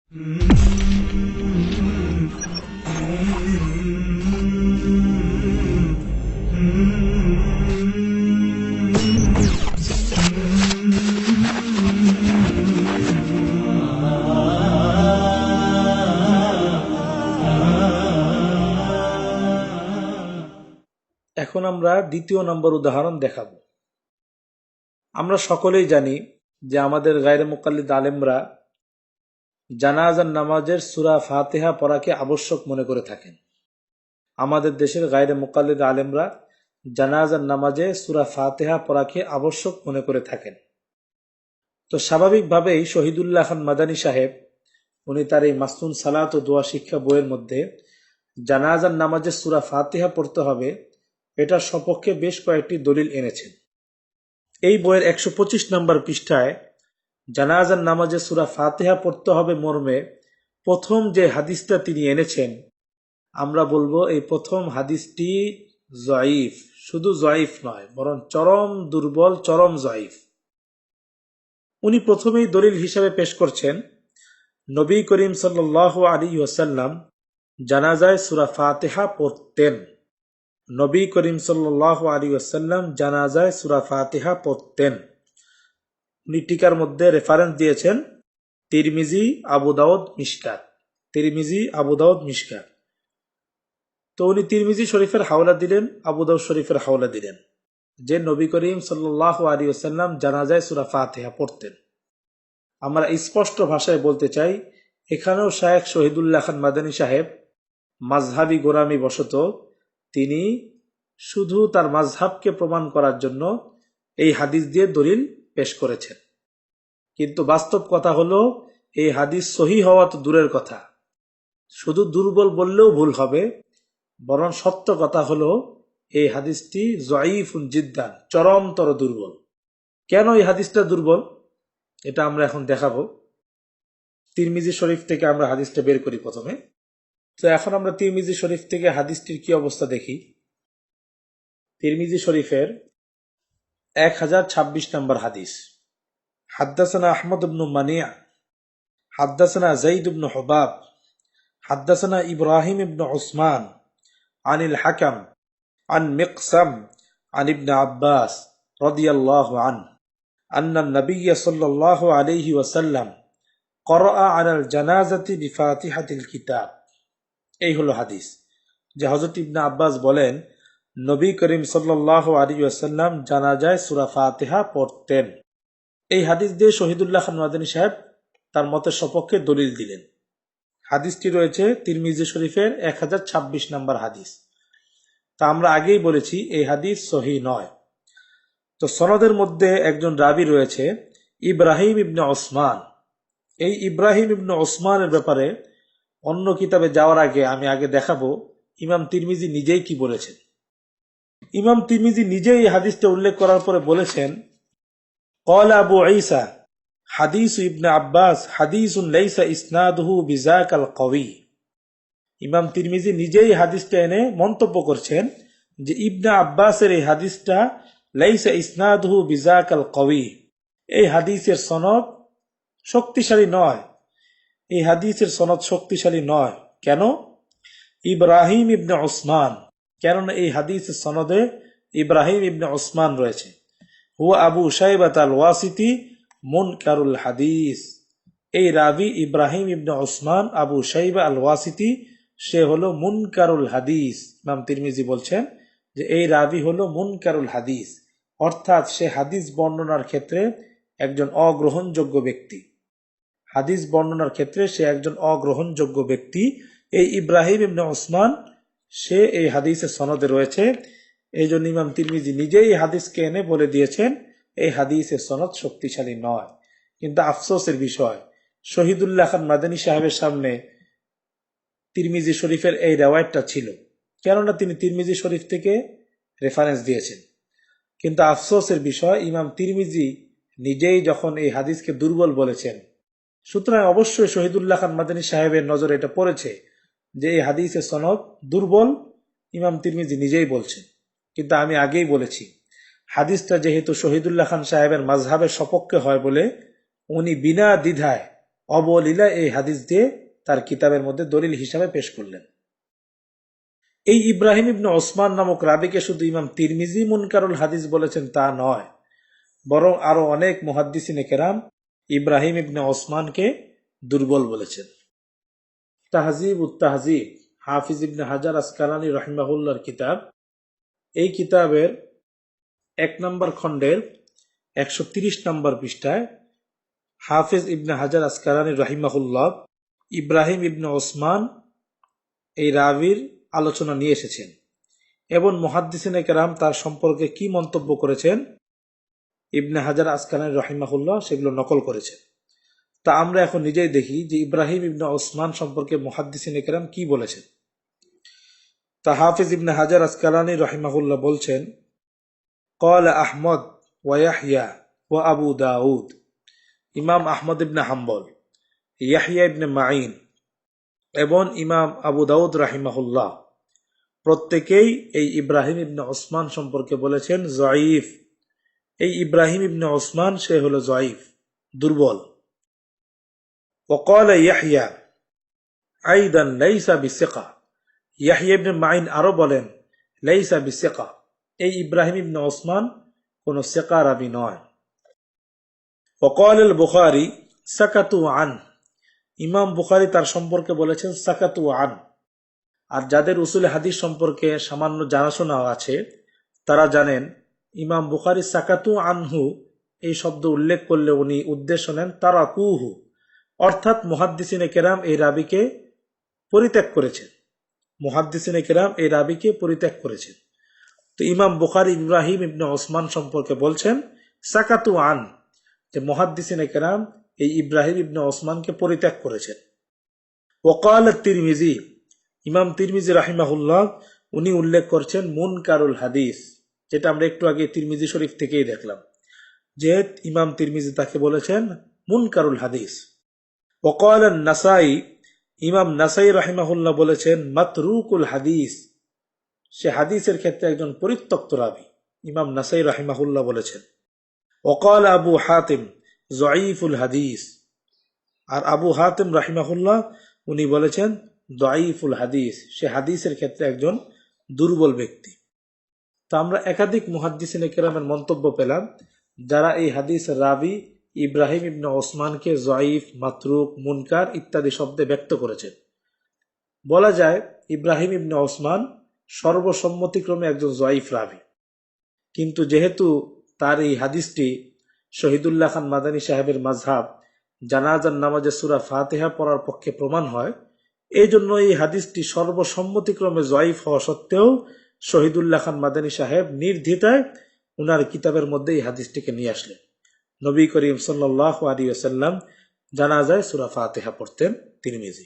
এখন আমরা দ্বিতীয় নম্বর উদাহরণ দেখাব। আমরা সকলেই জানি যে আমাদের গায়রে মুকাল্লিদ আলেমরা জানাজার নামাজের সূরা ফাতিহা পড়াকে আবশ্যক মনে করে থাকেন। আমাদের দেশের গায়রে মুকাল্লিদ আলেমরা জানাজার নামাজে সূরা ফাতিহা পড়াকে আবশ্যক মনে করে থাকেন। তো স্বাভাবিকভাবেই শহীদুল্লাহ খান মাদানী সাহেব উনি তার এই মাসনুন সালাত ও দোয়া শিক্ষা বইয়ের মধ্যে জানাজার নামাজে সূরা ফাতিহা পড়তে হবে এটার সপক্ষে বেশ কয়েকটি দলিল এনেছেন। এই বইয়ের ১২৫ নম্বর পৃষ্ঠায় জানাজার নামাজে সূরা ফাতিহা পড়তে হবে মর্মে প্রথম যে হাদিসটা তিনি এনেছেন, আমরা বলবো এই প্রথম হাদিসটি জয়ীফ। শুধু জয়ীফ নয়, বরং চরম দুর্বল, চরম জয়ীফ। উনি প্রথমেই দলিল হিসাবে পেশ করছেন নবী করিম সাল্লাল্লাহু আলাইহি ওয়াসাল্লাম জানাজায় সূরা ফাতিহা পড়তেন। নবী করিম সাল্লাল্লাহু আলাইহি ওয়াসাল্লাম জানাজায় সূরা ফাতিহা পড়তেন। উনি টিকার মধ্যে রেফারেন্স দিয়েছেন তিরমিজি, আবু দাউদ, মিশকাত। তিরমিজি, আবু দাউদ, মিশকাত। তো উনি তিরমিজি শরীফের হাওলা দিলেন, আবু দাউদ শরীফের হাওলা দিলেন যে নবী করিম সাল্লাল্লাহু আলাইহি ওয়াসাল্লাম জানাজায় সূরা ফাতিহা পড়তেন। আমরা স্পষ্ট ভাষায় বলতে চাই, এখানেও শায়েখ শহীদুল্লাহ খান মাদানী সাহেব মাযহাবী গোরামি বশত তিনি শুধু তার মাযহাবকে প্রমাণ করার জন্য এই হাদিস দিয়ে দলিল পেশ করেছেন। কিন্তু বাস্তব কথা হলো এই হাদিস সহিহ হওয়া তো দূরের কথা, শুধু দুর্বল বললেও ভুল হবে, বরং সত্য কথা হলো এই হাদিসটি জয়ীফুন জিদ্দান, চরমতর দুর্বল। কেন এই হাদিসটা দুর্বল এটা আমরা এখন দেখাবো। তিরমিজি শরীফ থেকে আমরা হাদিসটা বের করি প্রথমে। তো এখন আমরা তিরমিজি শরীফ থেকে হাদিসটির কি অবস্থা দেখি। তিরমিজি শরীফের 1026 নম্বর হাদিস। হাদ্দাসানা আহমদ ইবনু মানিয়া, হাদ্দাসানা যায়েদ ইবনু হুবাব, হাদ্দাসানা ইব্রাহিম ইবনু উসমান আনিল হাকাম আন মিকসাম আন ইবনে আব্বাস রাদিয়াল্লাহু আনহু আন্না নবিয়্য সাল্লাল্লাহু আলাইহি ওয়াসাল্লাম ক্বরাআ আলাল জানাজাতি বিফাতিহাতিল কিতাব। এই হলো হাদিস যে হযরত ইবনে আব্বাস বলেন নবী করিম সাল্লাল্লাহু আলাইহি ওয়াসাল্লাম জানাজায় সূরা ফাতিহা পড়তেন। এই হাদিস দিয়ে শহীদুল্লাহ খান মাদানী সাহেব তার মতের সপক্ষে দলিল দিলেন। হাদিসটি রয়েছে তিরমিজি শরীফের 1026 নম্বর হাদিস। তা আমরা আগেই বলেছি এই হাদিস সহিহ নয়। তো সনদের মধ্যে একজন রাবী রয়েছে ইব্রাহিম ইবনে ওসমান। এই ইব্রাহিম ইবনে ওসমানের ব্যাপারে অন্য কিতাবে যাওয়ার আগে আমি আগে দেখাবো ইমাম তিরমিজি নিজেই কি বলেছেন। ইমাম তিরমিজি নিজেই এই হাদিসটা উল্লেখ করার পরে বলেছেন, ক্বালা আবু ঈসা হাদিস ইবনে আব্বাস হাদিসুন লাইসা ইসনাদুহু বিযাকাল কওয়ী। ইমাম তিরমিজি নিজেই হাদিসটা এনে মন্তব্য করছেন যে ইবনে আব্বাসের এই হাদিসটা লাইসা ইসনাদুহু বিযাকাল কওয়ী, এই হাদিসের সনদ শক্তিশালী নয়। এই হাদিসের সনদ শক্তিশালী নয় কেন? ইব্রাহিম ইবনে ওসমান, কেননা এই হাদিসের সনদে ইব্রাহিম ইবনে ওসমান রয়েছে। হুয়া আবু শাইবাত আল ওয়াসিতি মুনকারুল হাদিস। এই রাবি ইব্রাহিম ইবনে ওসমান আবু শাইবা আল ওয়াসিতি, সে হলো মুনকারুল হাদিস। ইমাম তিরমিজি বলছেন যে এই রাবি হলো মুনকারুল হাদিস, অর্থাৎ সে হাদিস বর্ণনার ক্ষেত্রে একজন অগ্রহণযোগ্য ব্যক্তি। হাদিস বর্ণনার ক্ষেত্রে সে একজন অগ্রহণযোগ্য ব্যক্তি। এই ইব্রাহিম ইবনে ওসমান সে এই হাদিসের সনদে রয়েছে। এই জন্য ইমাম তিরমিজি নিজেই হাদিসকে এনে বলে দিয়েছেন এই হাদিসের সনদ শক্তিশালী নয়। কিন্তু আফসোসের বিষয়, শহীদুল্লাহ খান মাদানী সাহেবের সামনে তিরমিজি শরীফের এই রেওয়ায়তটা ছিল, কেননা তিনি তিরমিজি শরীফ থেকে রেফারেন্স দিয়েছেন। কিন্তু আফসোসের বিষয়, ইমাম তিরমিজি নিজেই যখন এই হাদিসকে দুর্বল বলেছেন, সুতরাং অবশ্যই শহীদুল্লাহ খান মাদানী সাহেবের নজরে এটা পড়েছে যে এই হাদিসের সনদ দুর্বল। ইমাম তিরমিজি নিজেই বলছেন। কিন্তু আমি আগেই বলেছি হাদিসটা যেহেতু শহীদুল্লাহ খান সাহেবের মাযহাবের সপক্ষে হয় বলে উনি বিনা দ্বিধায় অবলীলা এই হাদিস দিয়ে তার কিতাবের মধ্যে দলিল হিসাবে পেশ করলেন। এই ইব্রাহিম ইবনে ওসমান নামক রাবিকে শুধু ইমাম তিরমিজি মুনকারুল হাদিস বলেছেন তা নয়, বরং আরো অনেক মুহাদ্দিসিনে কেরাম ইব্রাহিম ইবনে ওসমানকে দুর্বল বলেছেন। তাহজিব উত তাহজিব, হাফিজ ইবনে হাজার আসকালানী রহিমাহুল্লাহর কিতাব। এই কিতাবের 1 নম্বর খণ্ডের 130 নম্বর পৃষ্ঠায় হাফিজ ইবনে হাজার আসকালানী রহিমাহুল্লাহ ইব্রাহিম ইবনে ওসমান এই রাবির আলোচনা নিয়ে এসেছেন এবং মুহাদ্দিসিনে কেরাম তার সম্পর্কে কি মন্তব্য করেছেন ইবনে হাজার আসকালানী রহিমাহুল্লাহ সেগুলো নকল করেছেন। তা আমরা এখন নিজেই দেখি যে ইব্রাহিম ইবনে ওসমান সম্পর্কে মুহাদ্দিসিনে কেরাম কি বলেছেন। তা হাফিজ ইবনে হাজার আসকালানী রহিমাহুল্লাহ বলছেন, قال আহমদ ওয়া ইয়াহইয়া ওয়া আবু দাউদ, ইমাম আহমদ ইবনে হাম্বল, ইয়াহইয়া ইবনে মাইন এবং ইমাম আবু দাউদ রাহিমাহুল্লাহ প্রত্যেকেই এই ইব্রাহিম ইবনে ওসমান সম্পর্কে বলেছেন জয়ীফ। এই ইব্রাহিম ইবনে ওসমান সে হলো জয়ীফ, দুর্বল। وقال ইয়াহইয়া আইদান লাইসা বিসিকা, ইয়াহইয়া ইবনে মাইন আরো বলেন লাইসা বিসিকা, এই ইব্রাহিম ইবনে ওসমান কোন সিকা রাবী নয়। وقال البخاري সাকাতু আন, ইমাম বুখারী তার সম্পর্কে বলেছেন সাকাতু আন। আর যাদের উসুলে হাদিস সম্পর্কে সামান্য জানাশোনা আছে তারা জানেন ইমাম বুখারী সাকাতু আনহু এই শব্দ উল্লেখ করলে উনি উদ্দেশ্য নেন তারাকুহু, অর্থাৎ মুহাদ্দিসিনে কেরাম এই রাবিকে পরিত্যাগ করেছেন। মুহাদ্দিসিনে কেরাম এই রাবিকে পরিত্যাগ করেছেন। তো ইমাম বুখারী ইব্রাহিম ইবনে ওসমান সম্পর্কে বলছেন সাকাতু আন, যে মুহাদ্দিসিনে কেরাম এই ইব্রাহিম ইবনে ওসমানকে পরিত্যাগ করেছেন। ওয়াকাল তিরমিজি, ইমাম তিরমিজি রাহিমাহুল্লাহ উনি উল্লেখ করছেন মুনকারুল হাদিস, যেটা আমরা একটু আগে তিরমিজি শরীফ থেকেই দেখলাম যে ইমাম তিরমিজি তাকে বলেছেন মুনকারুল হাদিস। ওয়াকাল নাসাই, ইমাম নাসাই রাহিমাহুল্লাহ বলেছেন মাতরুকুল হাদিস, সে হাদিসের ক্ষেত্রে একজন পরিত্যক্ত রাবী, ইমাম নাসাই রাহিমাহুল্লাহ বলেছেন। ওয়াকাল আবু হাতিম জয়ীফুল হাদিস, আর আবু হাতিম রাহিমাহুল্লাহ উনি বলেছেন দয়ীফুল হাদিস, সে হাদিসের ক্ষেত্রে একজন দুর্বল ব্যক্তি। তা আমরা একাধিক মুহাদ্দিসিনে কেরামের মন্তব্য পেলাম যারা এই হাদিসের রাবী ইব্রাহিম ইবনে ওসমানকে জয়ীফ, মাতরুক, মুনকার ইত্যাদি শব্দে ব্যক্ত করেছেন। বলা যায় ইব্রাহিম ইবনে ওসমান সর্বসম্মতিক্রমে একজন জয়ীফ রাবী, কিন্তু যেহেতু তার এই হাদিসটি শহীদুল্লাহ খান মাদানী সাহেবের মাযহাব জানাজার নামাজে সূরা ফাতিহা পড়ার পক্ষে প্রমাণ হয়, এই জন্য এই হাদিসটি সর্বসম্মতিক্রমে জয়ীফ হওয়া সত্ত্বেও শহীদুল্লাহ খান মাদানী সাহেব নির্দ্বিধায় উনার কিতাবের মধ্যে এই হাদিসটিকে নিয়ে আসলেন। নবী করিম সাল্লাল্লাহু আলাইহি ওয়াসাল্লাম জানাজায় সূরা ফাতিহা পড়তেন তিরমিজি।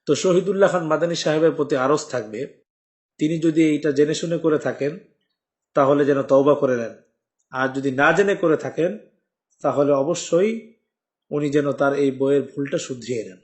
তো শহীদুল্লাহ খান মাদানী সাহেবের প্রতি আরজ থাকবে, তিনি যদি এইটা জেনে শুনে করে থাকেন তাহলে যেন তওবা করে নেন, আর যদি না জেনে করে থাকেন তাহলে অবশ্যই উনি যেন তার এই বইয়ের ভুলটা শুধরিয়ে নেন।